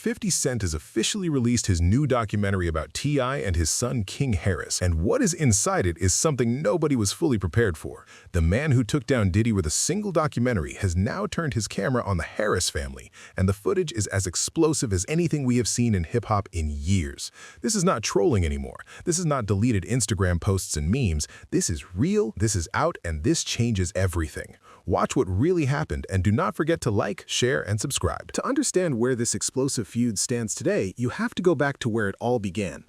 50 Cent has officially released his new documentary about T.I. and his son King Harris, and what is inside it is something nobody was fully prepared for. The man who took down Diddy with a single documentary has now turned his camera on the Harris family, and the footage is as explosive as anything we have seen in hip-hop in years. This is not trolling anymore. This is not deleted Instagram posts and memes. This is real, this is out, and this changes everything. Watch what really happened, and do not forget to like, share, and subscribe. To understand where this explosive feud stands today, you have to go back to where it all began.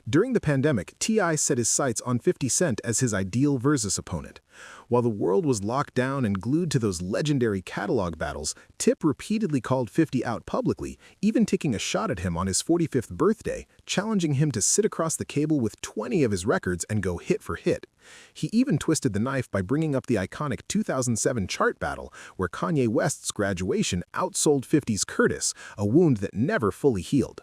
During the pandemic, T.I. set his sights on 50 Cent as his ideal versus opponent. While the world was locked down and glued to those legendary catalog battles, Tip repeatedly called 50 out publicly, even taking a shot at him on his 45th birthday, challenging him to sit across the cable with 20 of his records and go hit for hit. He even twisted the knife by bringing up the iconic 2007 chart battle, where Kanye West's Graduation outsold 50's Curtis, a wound that never fully healed.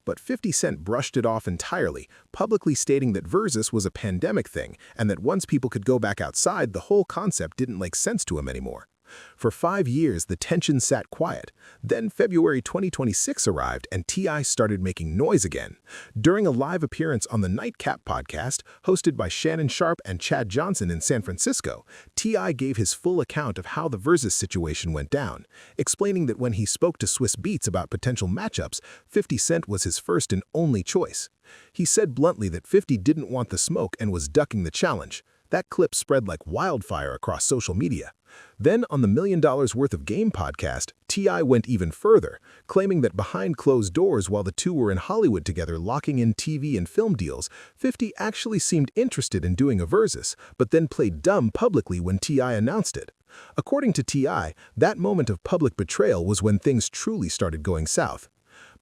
But 50 Cent brushed it off entirely, publicly stating that Versus was a pandemic thing and that once people could go back outside, the whole concept didn't make sense to him anymore. For 5 years, the tension sat quiet. Then February 2026 arrived and T.I. started making noise again. During a live appearance on the Nightcap podcast, hosted by Shannon Sharpe and Chad Johnson in San Francisco, T.I. gave his full account of how the Versus situation went down, explaining that when he spoke to Swiss Beats about potential matchups, 50 Cent was his first and only choice. He said bluntly that 50 didn't want the smoke and was ducking the challenge. That clip spread like wildfire across social media. Then, on the $1 Million Worth of Game podcast, T.I. went even further, claiming that behind closed doors while the two were in Hollywood together locking in TV and film deals, 50 actually seemed interested in doing a versus, but then played dumb publicly when T.I. announced it. According to T.I., that moment of public betrayal was when things truly started going south.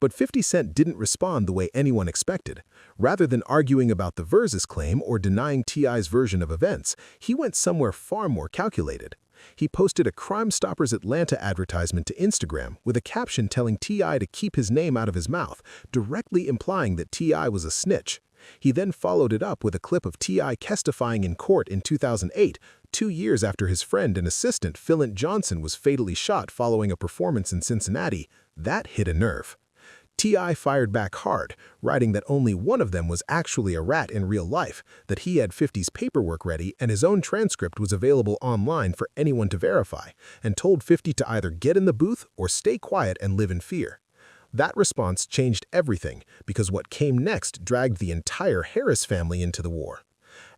But 50 Cent didn't respond the way anyone expected. Rather than arguing about the Versus claim or denying T.I.'s version of events, he went somewhere far more calculated. He posted a Crime Stoppers Atlanta advertisement to Instagram with a caption telling T.I. to keep his name out of his mouth, directly implying that T.I. was a snitch. He then followed it up with a clip of T.I. testifying in court in 2008, 2 years after his friend and assistant Philint Johnson was fatally shot following a performance in Cincinnati. That hit a nerve. T.I. fired back hard, writing that only one of them was actually a rat in real life, that he had 50's paperwork ready and his own transcript was available online for anyone to verify, and told 50 to either get in the booth or stay quiet and live in fear. That response changed everything, because what came next dragged the entire Harris family into the war.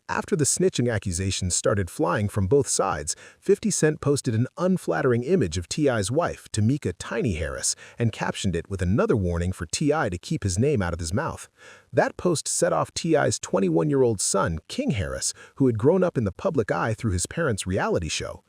After the snitching accusations started flying from both sides, 50 Cent posted an unflattering image of T.I.'s wife, Tamika "Tiny" Harris, and captioned it with another warning for T.I. to keep his name out of his mouth. That post set off T.I.'s 21-year-old son, King Harris, who had grown up in the public eye through his parents' reality show.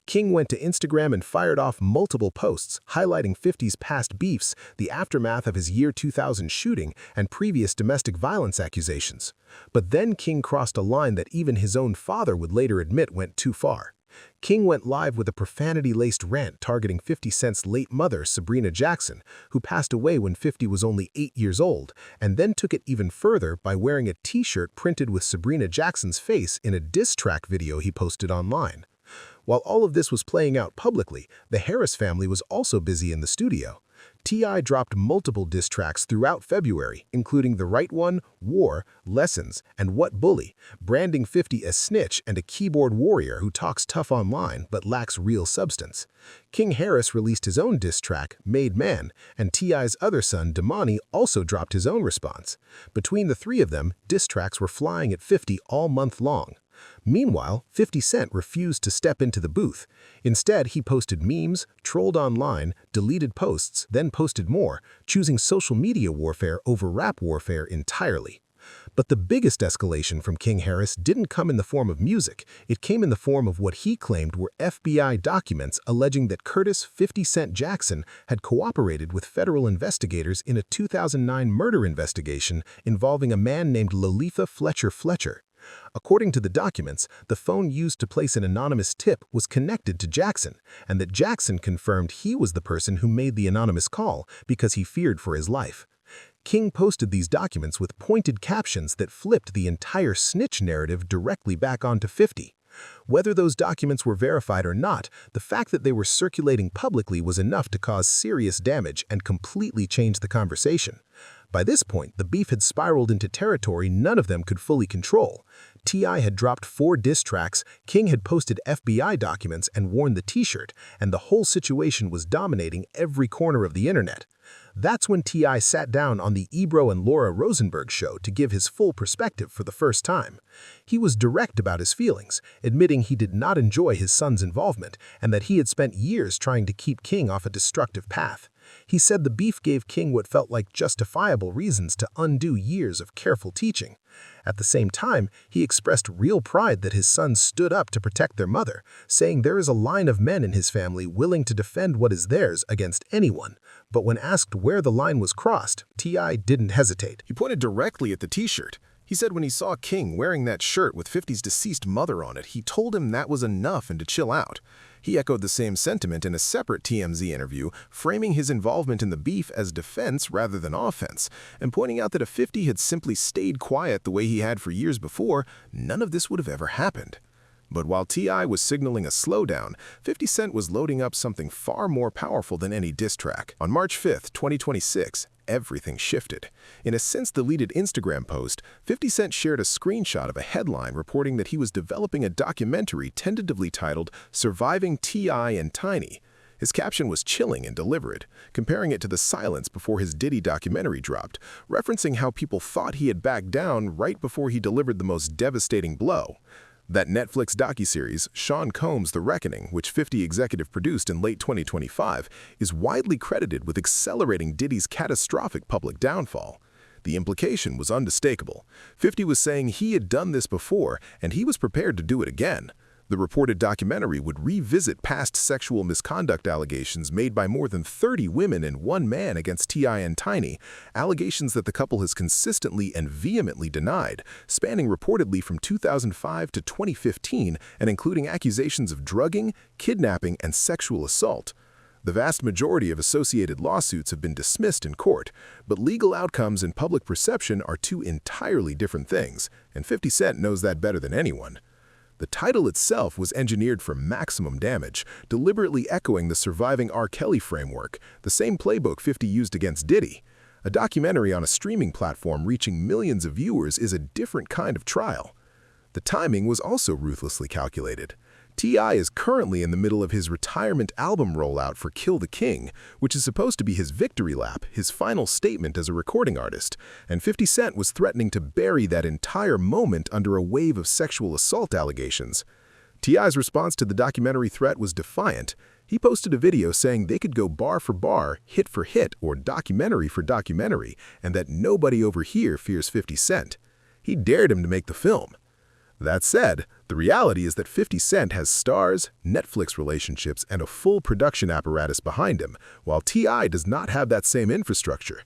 King went to Instagram and fired off multiple posts, highlighting 50's past beefs, the aftermath of his year 2000 shooting, and previous domestic violence accusations. But then King crossed a line that even his own father would later admit went too far. King went live with a profanity-laced rant targeting 50 Cent's late mother, Sabrina Jackson, who passed away when 50 was only 8 years old, and then took it even further by wearing a t-shirt printed with Sabrina Jackson's face in a diss track video he posted online. While all of this was playing out publicly, the Harris family was also busy in the studio. T.I. dropped multiple diss tracks throughout February, including The Right One, War, Lessons, and What Bully, branding 50 as snitch and a keyboard warrior who talks tough online but lacks real substance. King Harris released his own diss track, Made Man, and T.I.'s other son, Damani, also dropped his own response. Between the three of them, diss tracks were flying at 50 all month long. Meanwhile, 50 Cent refused to step into the booth. Instead, he posted memes, trolled online, deleted posts, then posted more, choosing social media warfare over rap warfare entirely. But the biggest escalation from King Harris didn't come in the form of music. It came in the form of what he claimed were FBI documents alleging that Curtis 50 Cent Jackson had cooperated with federal investigators in a 2009 murder investigation involving a man named Lolitha Fletcher. According to the documents, the phone used to place an anonymous tip was connected to Jackson, and that Jackson confirmed he was the person who made the anonymous call because he feared for his life. King posted these documents with pointed captions that flipped the entire snitch narrative directly back onto 50. Whether those documents were verified or not, the fact that they were circulating publicly was enough to cause serious damage and completely change the conversation. By this point, the beef had spiraled into territory none of them could fully control. T.I. had dropped 4 diss tracks, King had posted FBI documents and worn the t-shirt, and the whole situation was dominating every corner of the internet. That's when T.I. sat down on the Ebro and Laura Rosenberg show to give his full perspective for the first time. He was direct about his feelings, admitting he did not enjoy his son's involvement and that he had spent years trying to keep King off a destructive path. He said the beef gave King what felt like justifiable reasons to undo years of careful teaching. At the same time, he expressed real pride that his son stood up to protect their mother, saying there is a line of men in his family willing to defend what is theirs against anyone. But when asked where the line was crossed, T.I. didn't hesitate. He pointed directly at the t-shirt. He said when he saw King wearing that shirt with 50's deceased mother on it, he told him that was enough and to chill out. He echoed the same sentiment in a separate TMZ interview, framing his involvement in the beef as defense rather than offense, and pointing out that if 50 had simply stayed quiet the way he had for years before, none of this would have ever happened. But while T.I. was signaling a slowdown, 50 Cent was loading up something far more powerful than any diss track. On March 5, 2026, everything shifted. In a since-deleted Instagram post, 50 Cent shared a screenshot of a headline reporting that he was developing a documentary tentatively titled Surviving T.I. and Tiny. His caption was chilling and deliberate, comparing it to the silence before his Diddy documentary dropped, referencing how people thought he had backed down right before he delivered the most devastating blow. That Netflix docuseries, Sean Combs' The Reckoning, which 50 executive produced in late 2025, is widely credited with accelerating Diddy's catastrophic public downfall. The implication was unmistakable. 50 was saying he had done this before, and he was prepared to do it again. The reported documentary would revisit past sexual misconduct allegations made by more than 30 women and 1 man against T.I. and Tiny, allegations that the couple has consistently and vehemently denied, spanning reportedly from 2005 to 2015 and including accusations of drugging, kidnapping, and sexual assault. The vast majority of associated lawsuits have been dismissed in court, but legal outcomes and public perception are 2 entirely different things, and 50 Cent knows that better than anyone. The title itself was engineered for maximum damage, deliberately echoing the surviving R. Kelly framework, the same playbook 50 used against Diddy. A documentary on a streaming platform reaching millions of viewers is a different kind of trial. The timing was also ruthlessly calculated. T.I. is currently in the middle of his retirement album rollout for Kill the King, which is supposed to be his victory lap, his final statement as a recording artist, and 50 Cent was threatening to bury that entire moment under a wave of sexual assault allegations. T.I.'s response to the documentary threat was defiant. He posted a video saying they could go bar for bar, hit for hit, or documentary for documentary, and that nobody over here fears 50 Cent. He dared him to make the film. That said, the reality is that 50 Cent has stars, Netflix relationships, and a full production apparatus behind him, while T.I. does not have that same infrastructure.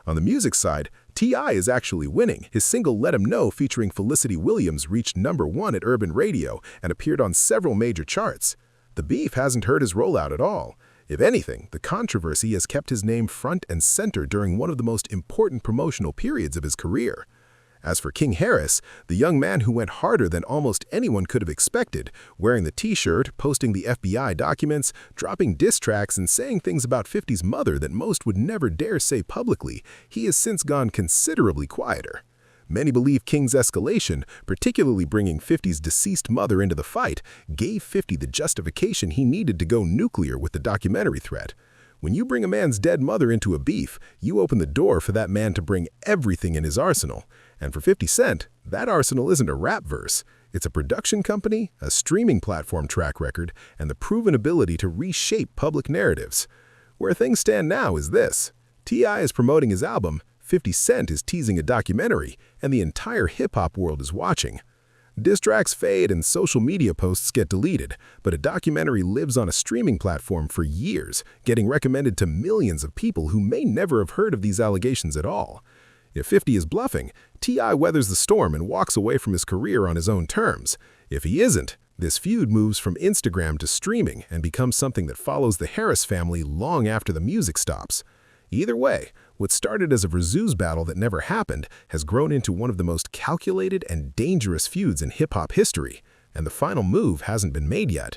On the music side, T.I. is actually winning. His single Let 'Em Know featuring Felicity Williams reached #1 at Urban Radio and appeared on several major charts. The beef hasn't hurt his rollout at all. If anything, the controversy has kept his name front and center during one of the most important promotional periods of his career. As for King Harris, the young man who went harder than almost anyone could have expected, wearing the t-shirt, posting the FBI documents, dropping diss tracks, and saying things about 50's mother that most would never dare say publicly, he has since gone considerably quieter. Many believe King's escalation, particularly bringing 50's deceased mother into the fight, gave 50 the justification he needed to go nuclear with the documentary threat. When you bring a man's dead mother into a beef, you open the door for that man to bring everything in his arsenal. And for 50 Cent, that arsenal isn't a rap verse. It's a production company, a streaming platform track record, and the proven ability to reshape public narratives. Where things stand now is this. T.I. is promoting his album, 50 Cent is teasing a documentary, and the entire hip-hop world is watching. Diss tracks fade and social media posts get deleted, but a documentary lives on a streaming platform for years, getting recommended to millions of people who may never have heard of these allegations at all. If 50 is bluffing, T.I. weathers the storm and walks away from his career on his own terms. If he isn't, this feud moves from Instagram to streaming and becomes something that follows the Harris family long after the music stops. Either way, what started as a Versus battle that never happened has grown into one of the most calculated and dangerous feuds in hip-hop history, and the final move hasn't been made yet.